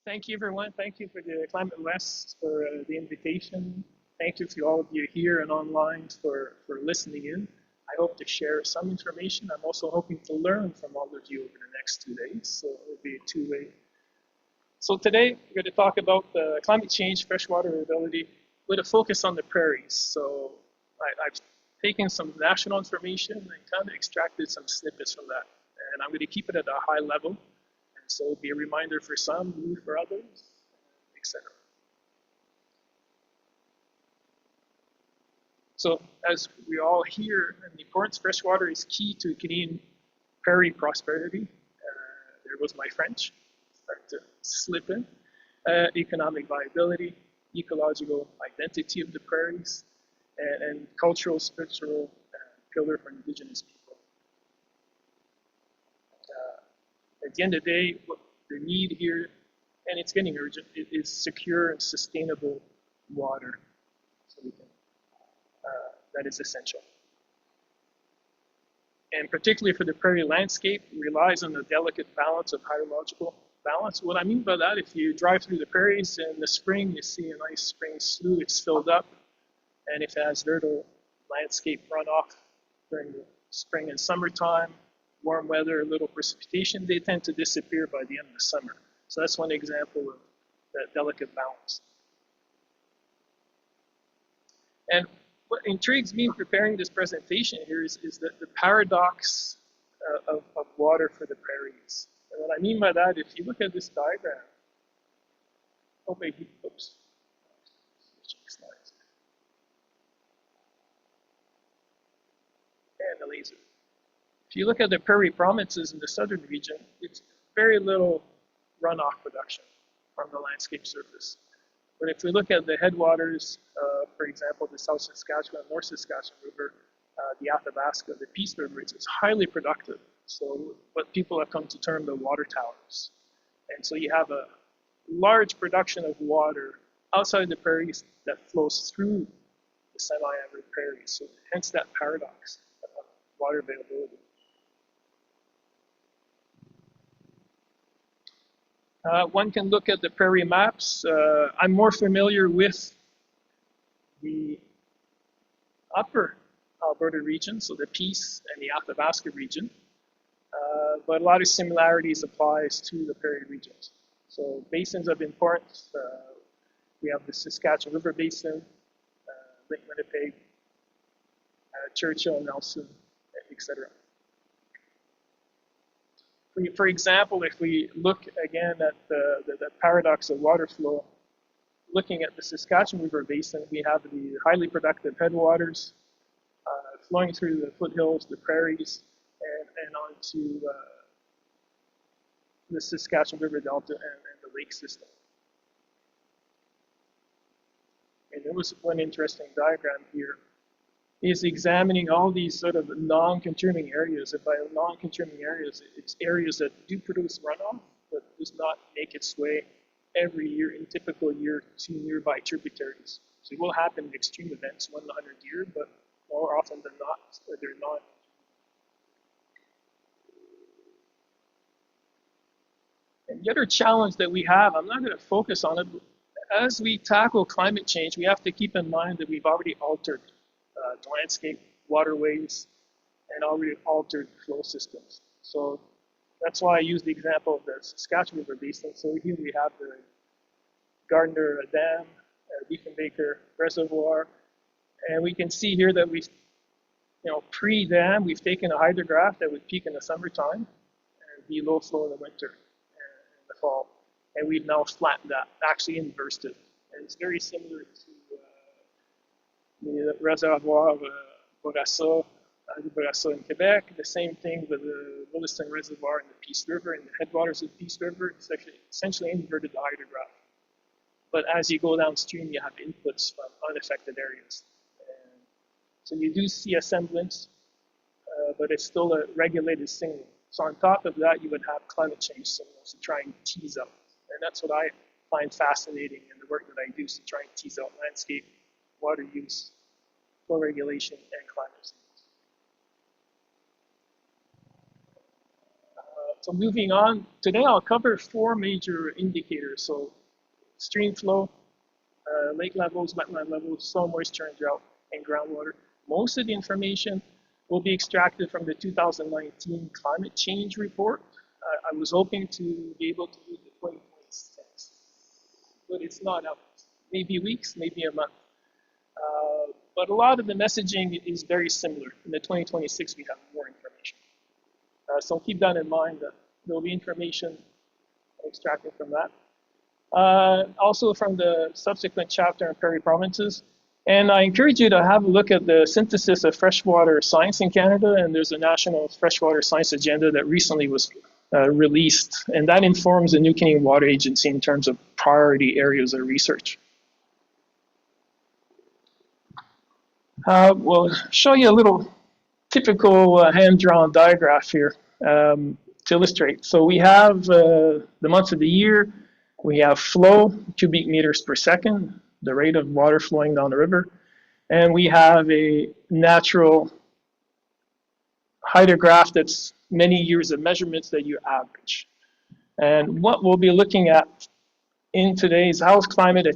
Thank you, everyone. Thank you for the ClimateWest for the invitation. Thank you to all of you here and online for listening in. I hope to share some information. I'm also hoping to learn from all of you over the next 2 days, so it'll be a two-way. So today, we're going to talk about climate change, freshwater availability, with a focus on the prairies. So I've taken some national information and kind of extracted some snippets from that. And I'm going to keep it at a high level. So it'll be a reminder for some, new for others, etc. So as we all hear, the importance of freshwater is key to Canadian prairie prosperity. There was my French, start to slip in. Economic viability, ecological identity of the prairies, and cultural, spiritual pillar for Indigenous people. At the end of the day, what the need here, and it's getting urgent, it is secure and sustainable water. So we can, that is essential. And particularly for the prairie landscape, it relies on the delicate balance of hydrological balance. What I mean by that, if you drive through the prairies in the spring, you see a nice spring slough, it's filled up, and if it has little landscape runoff during the spring and summertime, warm weather, little precipitation, they tend to disappear by the end of the summer. So that's one example of that delicate balance. And what intrigues me in preparing this presentation here is the paradox of water for the prairies. And what I mean by that, if you look at this diagram, oops, switching slides. And the laser. If you look at the prairie provinces in the southern region, it's very little runoff production from the landscape surface. But if we look at the headwaters, for example, the South Saskatchewan, North Saskatchewan River, the Athabasca, the Peace River, it's highly productive. So what people have come to term the water towers. And so you have a large production of water outside the prairies that flows through the semi-arid prairies. So hence that paradox of water availability. One can look at the prairie maps. I'm more familiar with the upper Alberta region, so the Peace and the Athabasca region, but a lot of similarities applies to the prairie regions. So basins of importance, we have the Saskatchewan River Basin, Lake Winnipeg, Churchill, Nelson, etc. For example, if we look again at the paradox of water flow, looking at the Saskatchewan River Basin, we have the highly productive headwaters flowing through the foothills, the prairies, and onto the Saskatchewan River Delta and the lake system. And there was one interesting diagram here. Is examining all these sort of non-consuming areas. And by non-consuming areas, it's areas that do produce runoff, but does not make its way every year in typical year to nearby tributaries. So it will happen in extreme events, 1 in 100 years, but more often than not, they're not. And the other challenge that we have, I'm not going to focus on it, but as we tackle climate change, we have to keep in mind that we've already altered the landscape, waterways, and already altered flow systems. So that's why I use the example of the Saskatchewan River Basin. So here we have the Gardner Dam, Diefenbaker Reservoir, and we can see here that we, pre-dam, we've taken a hydrograph that would peak in the summertime and be low flow in the winter and the fall. And we've now flattened that, actually inversed it. And it's very similar to the reservoir of Bourassa in Quebec. The same thing with the Williston Reservoir in the Peace River, in the headwaters of the Peace River. It's actually essentially inverted the hydrograph. But as you go downstream, you have inputs from unaffected areas. And so you do see a semblance, but it's still a regulated signal. So on top of that, you would have climate change signals to try and tease out. And that's what I find fascinating in the work that I do, is to try and tease out landscape, water use, flow regulation, and climate signals. So moving on, today I'll cover four major indicators. So stream flow, lake levels, wetland levels, soil moisture and drought, and groundwater. Most of the information will be extracted from the 2019 climate change report. I was hoping to be able to do the 2026, but it's not out. Maybe weeks, maybe a month. But a lot of the messaging is very similar. In the 2026, we have more information. So keep that in mind. There will be information extracted from that. Also from the subsequent chapter on Prairie provinces. And I encourage you to have a look at the synthesis of freshwater science in Canada. And there's a national freshwater science agenda that recently was released. And that informs the new Canadian Water Agency in terms of priority areas of research. We'll show you a little typical hand-drawn diagram here to illustrate. So we have the months of the year. We have flow, cubic meters per second, the rate of water flowing down the river. And we have a natural hydrograph that's many years of measurements that you average. And what we'll be looking at in today is how is climate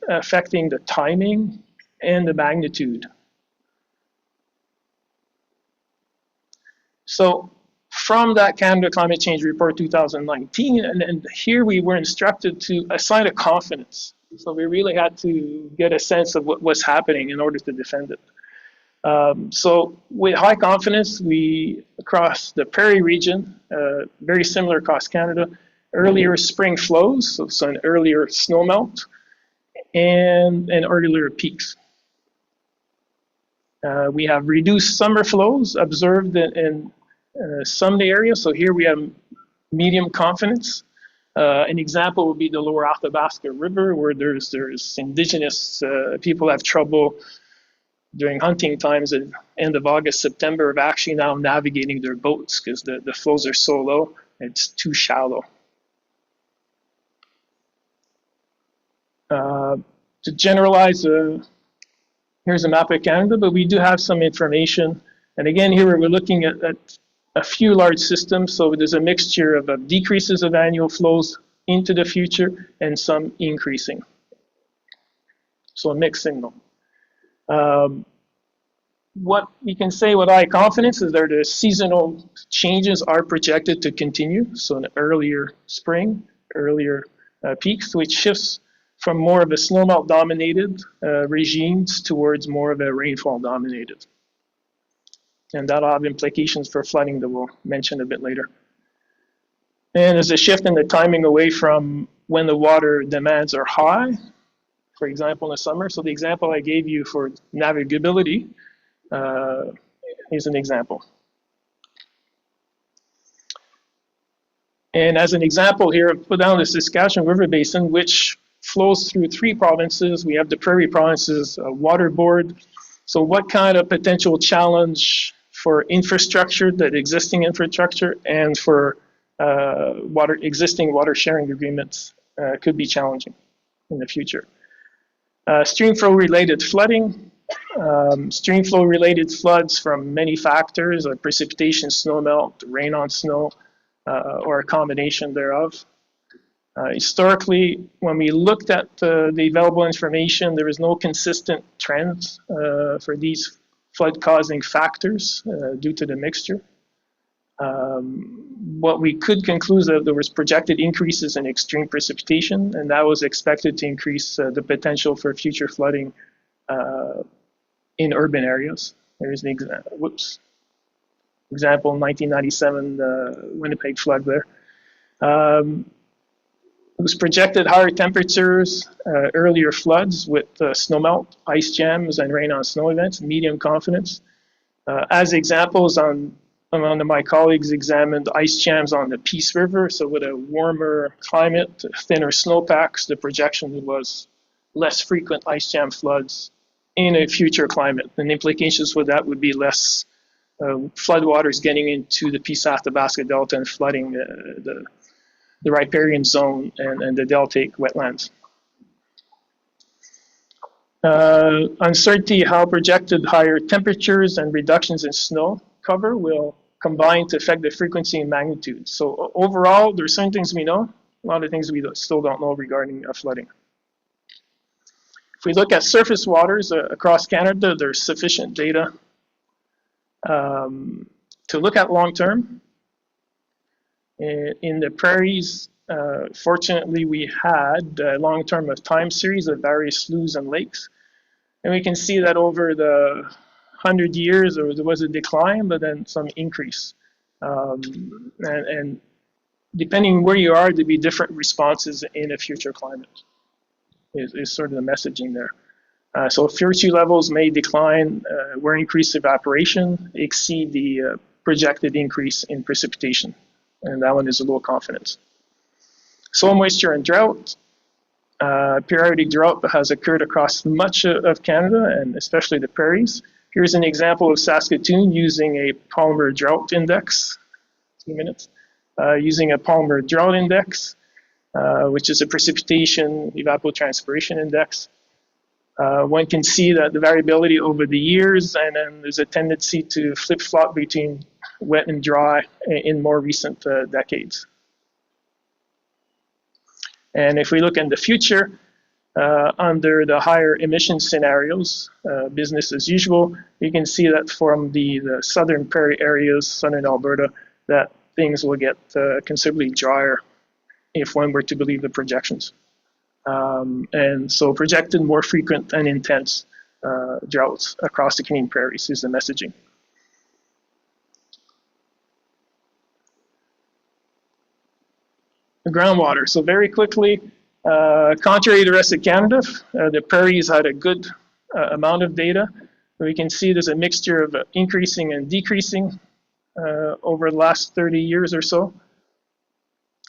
affecting the timing and the magnitude. So from that Canada Climate Change Report 2019, and here we were instructed to assign a confidence. So we really had to get a sense of what was happening in order to defend it. So with high confidence, we, across the Prairie region, very similar across Canada, earlier spring flows, so an earlier snowmelt, and earlier peaks. We have reduced summer flows observed in some of the areas. So here we have medium confidence. An example would be the lower Athabasca River, where there's indigenous people have trouble during hunting times at end of August, September, of actually now navigating their boats because the flows are so low, it's too shallow. To generalize, here's a map of Canada, but we do have some information. And again, here we're looking at a few large systems. So there's a mixture of decreases of annual flows into the future and some increasing. So a mixed signal. What we can say with high confidence is that the seasonal changes are projected to continue. So an earlier spring, earlier peaks, which shifts from more of a snowmelt dominated regimes towards more of a rainfall dominated. And that'll have implications for flooding that we'll mention a bit later. And there's a shift in the timing away from when the water demands are high, for example, in the summer. So the example I gave you for navigability is an example. And as an example here, I've put down this Saskatchewan River Basin, which flows through three provinces. We have the Prairie provinces water board. So what kind of potential challenge for infrastructure, that existing infrastructure, and for existing water sharing agreements could be challenging in the future. Stream flow related flooding. Stream flow related floods from many factors, like precipitation, snowmelt, rain on snow, or a combination thereof. Historically, when we looked at the available information, there was no consistent trends for these flood-causing factors due to the mixture. What we could conclude is that there was projected increases in extreme precipitation, and that was expected to increase the potential for future flooding in urban areas. There's an example, example 1997 Winnipeg flood there. It was projected higher temperatures, earlier floods with snowmelt, ice jams, and rain on snow events, medium confidence. As examples, one of my colleagues examined ice jams on the Peace River. So with a warmer climate, thinner snowpacks, the projection was less frequent ice jam floods in a future climate. And the implications for that would be less floodwaters getting into the Peace Athabasca Delta and flooding the riparian zone and the deltaic wetlands. Uncertainty how projected higher temperatures and reductions in snow cover will combine to affect the frequency and magnitude. So overall, there's certain things we know, a lot of things we still don't know regarding flooding. If we look at surface waters across Canada, there's sufficient data to look at long term. In the prairies, fortunately, we had a long-term time series of various sloughs and lakes. And we can see that over the 100 years, there was a decline, but then some increase. And depending where you are, there'll be different responses in a future climate, is sort of the messaging there. So fuel sea levels may decline where increased evaporation exceed the projected increase in precipitation. And that one is a low confidence. Soil moisture and drought. Periodic drought has occurred across much of Canada, and especially the prairies. Here's an example of Saskatoon using a Palmer drought index. 2 minutes. Using a Palmer drought index, which is a precipitation evapotranspiration index. One can see that the variability over the years, and then there's a tendency to flip-flop between wet and dry in more recent decades. And if we look in the future, under the higher emission scenarios, business as usual, you can see that from the southern prairie areas, southern Alberta, that things will get considerably drier if one were to believe the projections. And so projected more frequent and intense droughts across the Canadian prairies is the messaging. The groundwater. So very quickly, contrary to the rest of Canada, the prairies had a good amount of data. We can see there's a mixture of increasing and decreasing over the last 30 years or so.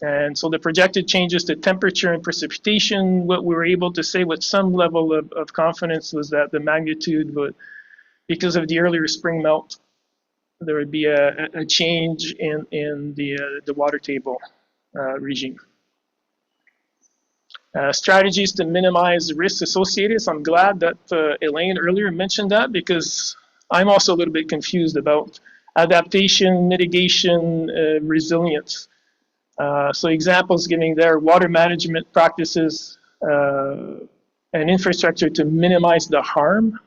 And so the projected changes to temperature and precipitation, what we were able to say with some level of confidence was that the magnitude would, because of the earlier spring melt, there would be a change in the water table regime. Strategies to minimize the risks associated. So I'm glad that Elaine earlier mentioned that, because I'm also a little bit confused about adaptation, mitigation, resilience. So examples giving there, water management practices and infrastructure to minimize the harm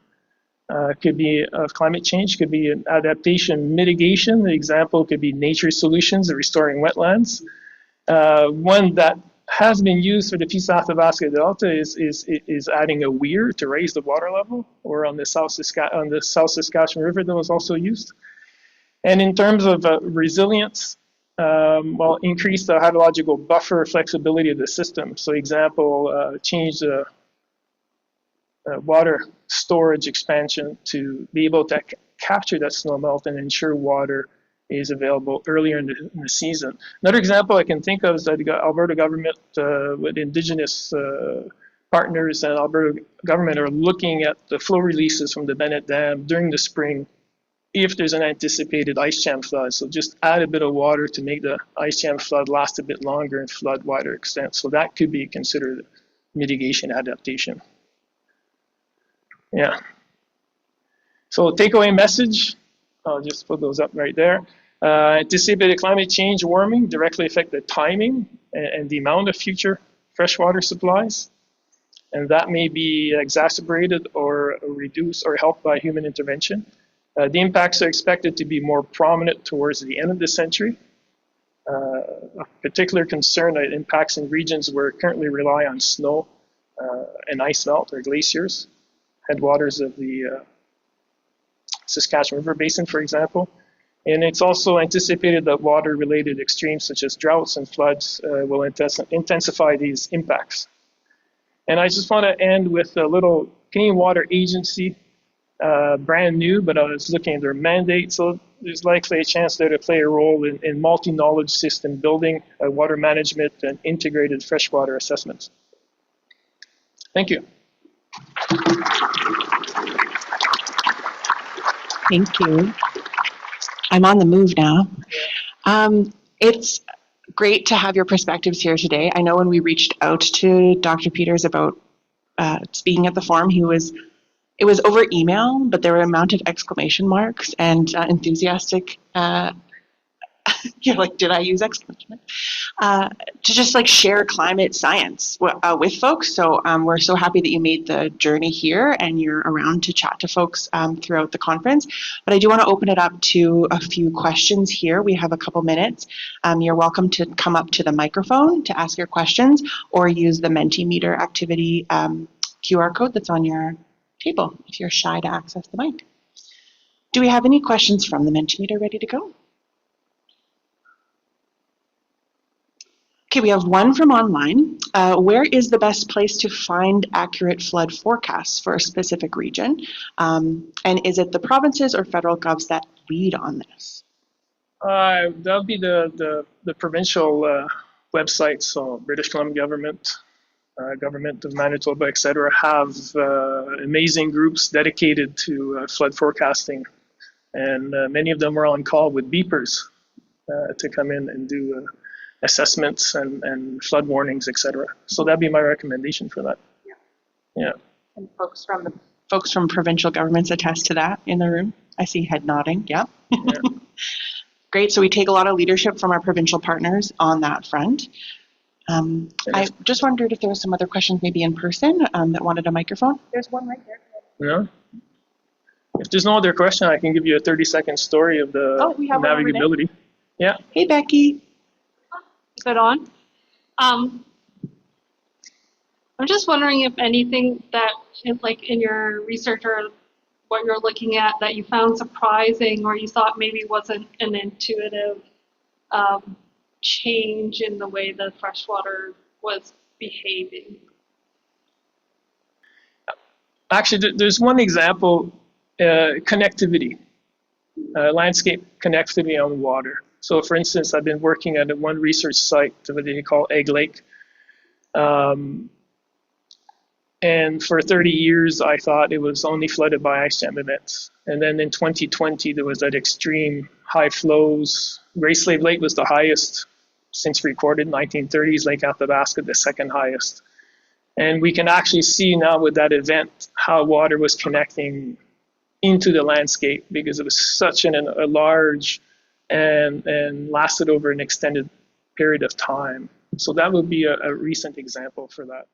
could be of climate change, could be an adaptation mitigation. The example could be nature solutions, restoring wetlands. One that has been used for the Peace Athabasca Delta is adding a weir to raise the water level, or on the South Saskatchewan River that was also used. And in terms of resilience, well, increase the hydrological buffer flexibility of the system. So example, change the water storage expansion to be able to capture that snow melt and ensure water is available earlier in the season. Another example I can think of is that the Alberta government with Indigenous partners and Alberta government are looking at the flow releases from the Bennett Dam during the spring if there's an anticipated ice jam flood. So just add a bit of water to make the ice jam flood last a bit longer and flood wider extent. So that could be considered mitigation adaptation. Yeah. So takeaway message, I'll just put those up right there. Anticipated climate change warming directly affect the timing and the amount of future freshwater supplies. And that may be exacerbated or reduced or helped by human intervention. The impacts are expected to be more prominent towards the end of the century. A particular concern that impacts in regions where currently rely on snow and ice melt or glaciers, headwaters of the Saskatchewan River Basin, for example. And it's also anticipated that water-related extremes such as droughts and floods will intensify these impacts. And I just want to end with a little Canadian Water Agency, brand new, but I was looking at their mandate. So there's likely a chance there to play a role in multi-knowledge system building, water management, and integrated freshwater assessments. Thank you. Thank you. I'm on the move now. It's great to have your perspectives here today. I know when we reached out to Dr. Peters about speaking at the forum, it was over email, but there were mounted exclamation marks and enthusiastic You're like, did I use exclamation? To just like share climate science with folks. So we're so happy that you made the journey here and you're around to chat to folks throughout the conference. But I do want to open it up to a few questions here. We have a couple minutes. You're welcome to come up to the microphone to ask your questions or use the Mentimeter activity QR code that's on your table if you're shy to access the mic. Do we have any questions from the Mentimeter ready to go? Okay, we have one from online. Where is the best place to find accurate flood forecasts for a specific region? And is it the provinces or federal govs that lead on this? That would be the provincial websites. So British Columbia government, government of Manitoba, etc., have amazing groups dedicated to flood forecasting, and many of them are on call with beepers to come in and do assessments and flood warnings, etc. So that'd be my recommendation for that. Yeah. And folks from provincial governments attest to that in the room. I see head nodding. Yeah. Great. So we take a lot of leadership from our provincial partners on that front. I just wondered if there was some other questions maybe in person that wanted a microphone. There's one right there. Yeah. If there's no other question, I can give you a 30-second story of the navigability. Yeah. Hey, Becky. Is it on? I'm just wondering if anything that, like in your research or what you're looking at, that you found surprising or you thought maybe wasn't an intuitive change in the way the freshwater was behaving. Actually, there's one example, connectivity, landscape connectivity on water. So for instance, I've been working at one research site that they call Egg Lake. And for 30 years, I thought it was only flooded by ice jam events. And then in 2020, there was that extreme high flows. Grace Slave Lake was the highest since recorded, 1930s, Lake Athabasca, the second highest. And we can actually see now with that event how water was connecting into the landscape because it was such a large and lasted over an extended period of time. So that would be a recent example for that.